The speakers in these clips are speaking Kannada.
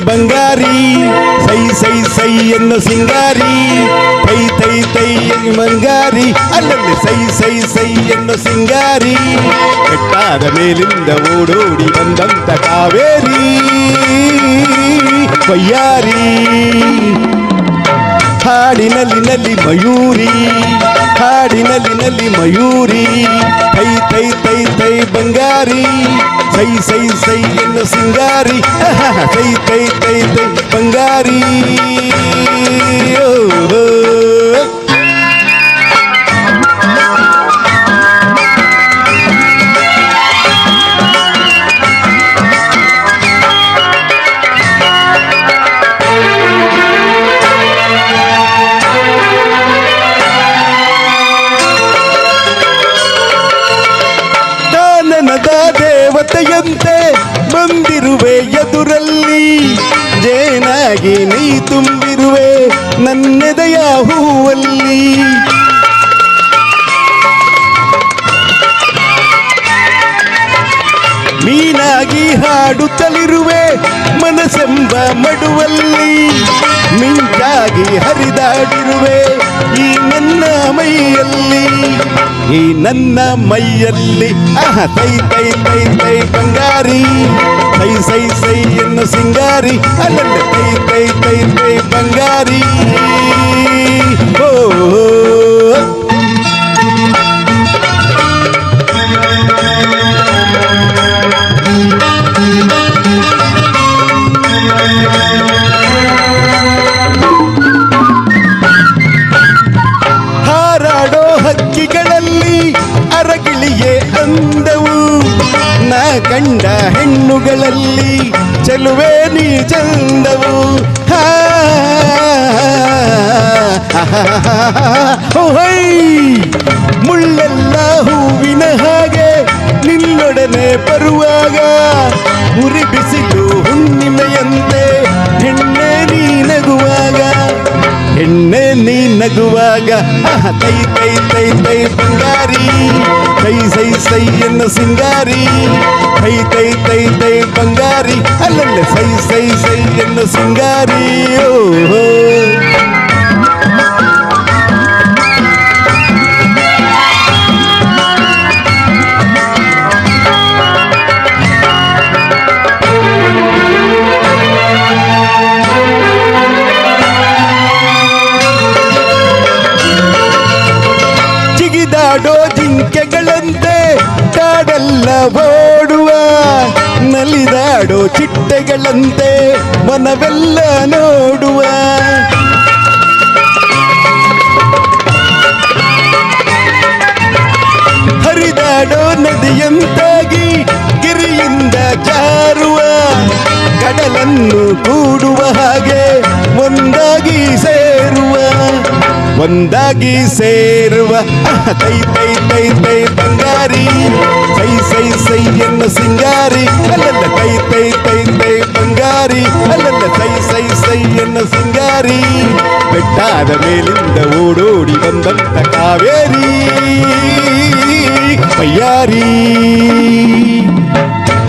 ಬಂಗಾರಿ ಸೈ ಸೈ ಸೈ ಎನ್ನು ಸಿಂಗಾರಿ ತೈ ತೈ ತೈ ಬಂಗಾರಿ ಅಲ್ಲಲ್ಲಿ ಸೈ ಸೈ ಸೈ ಎನ್ನು ಸಿಂಗಾರಿ ಬೆಟ್ಟಾದ ಮೇಲಿಂದ ಓಡೋಡಿ ಬಂದಂತ ಕಾವೇರಿ ವಯ್ಯಾರಿ ಹಾಡಿನಲ್ಲಿ ಮಯೂರಿ ಹಾಡಿನಲ್ಲಿ ಮಯೂರಿ ತೈ ತೈ ತೈ ತೈ ಬಂಗಾರಿ ಸೈ ಸೈ ಸೈ ಎನ್ನು ಸಿಂಗಾರಿ ತೈ ತೈ ತೈ ತೈ ಬಂಗಾರಿ ದೇವತೆಯಂತೆ ಬಂದಿರುವೆ ಎದುರಲ್ಲಿ ಜೇನಾಗಿ ನೀ ತುಂಬಿರುವೆ ನನ್ನೆದೆಯ ಹೂವಲ್ಲಿ ಮೀನಾಗಿ ಹಾಡುತ್ತಲಿರುವೆ ಮನಸ್ಸೆಂಬ ಮಡುವಲ್ಲಿ ಮಿಂಚಾಗಿ ಹರಿದಾಡಿರುವೆ ಈ ನನ್ನ ಮೈಯಲ್ಲಿ ಈ ನನ್ನ ಮೈಯಲ್ಲಿ ತೈ ತೈ ತೈ ತೈ ಬಂಗಾರಿ ಸೈ ಸೈ ಸೈ ಎನ್ನು ಸಿಂಗಾರಿ ಅಲ್ಲಲ್ಲ ತೈ ತೈ ತೈ ತೈ ಬಂಗಾರಿ ಓ ಹಾರಾಡೋ ಹಕ್ಕಿಗಳಲ್ಲಿ ಅರಗಿಳಿಯೇ ಅಂದವು ನಾ ಕಂಡ ಹೆಣ್ಣುಗಳಲ್ಲಿ ಚೆಲುವೆ ನೀ ಚಂದವು ಮುಳ್ಳೆಲ್ಲ ಹೂವಿನ ಹಾಗೆ ನಿನ್ನೊಡನೆ ಬರುವಾಗ ಉರಿ ಬಿಸಿಲು ಹುಣ್ಣಿಮೆಯಂತೆ ಹೆಣ್ಣೆ ನೀ ನಗುವಾಗ ಹೆಣ್ಣೆ ನೀ ನಗುವಾಗ ತೈ ತೈ ತೈ ತೈ ಬಂಗಾರಿ ಸೈ ಸೈ ಸೈ ಎನ್ನು ಸಿಂಗಾರಿ ತೈ ತೈ ತೈ ತೈ ಬಂಗಾರಿ ಅಲ್ಲಲ್ಲ ಸೈ ಸೈ ಸೈ ಎನ್ನು ಸಿಂಗಾರಿ ಓ ಜಿಗಿದಾಡೋ ಜಿಂಕೆಗಳಂತೆ ಕಾಡೆಲ್ಲ ಓಡುವ ನಲಿದಾಡೋ ಚಿಟ್ಟೆಗಳಂತೆ ಮನವೆಲ್ಲ ನೋಡುವ ಹರಿದಾಡೋ ನದಿಯಂತಾಗಿ ಗಿರಿಯಿಂದ ಜಾರುವ ಕಡಲನ್ನು ಕೂಡುವ ಹಾಗೆ ಒಂದಾಗಿ ಸೇರುವ ತೈ ತೈ ತೈ ತೈ ಬಂಗಾರಿ ಸೈ ಸೈ ಸೈ ಎನ್ನು ಸಿಂಗಾರಿ ಅಲ್ಲಲ್ಲ ತೈ ತೈ ತೈ ತೈ ಬಂಗಾರಿ ಅಲ್ಲಲ್ಲ ಸೈ ಸೈ ಸೈ ಎನ್ನು ಸಿಂಗಾರಿ ಬೆಟ್ಟಾದ ಮೇಲಿಂದ ಓಡೋಡಿ ಬಂದಂತ ಕಾವೇರಿ ವಯ್ಯಾರಿ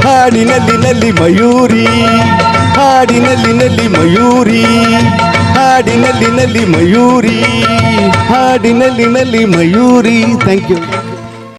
ಹಾಡಿನಲ್ಲಿ ಮಯೂರಿ ಹಾಡಿನಲ್ಲಿ ಮಯೂರಿ ಹಾಡಿನಲ್ಲಿ ಮಯೂರಿ ಹಾಡಿನಲ್ಲಿ ಮಯೂರಿ ಥ್ಯಾಂಕ್ ಯು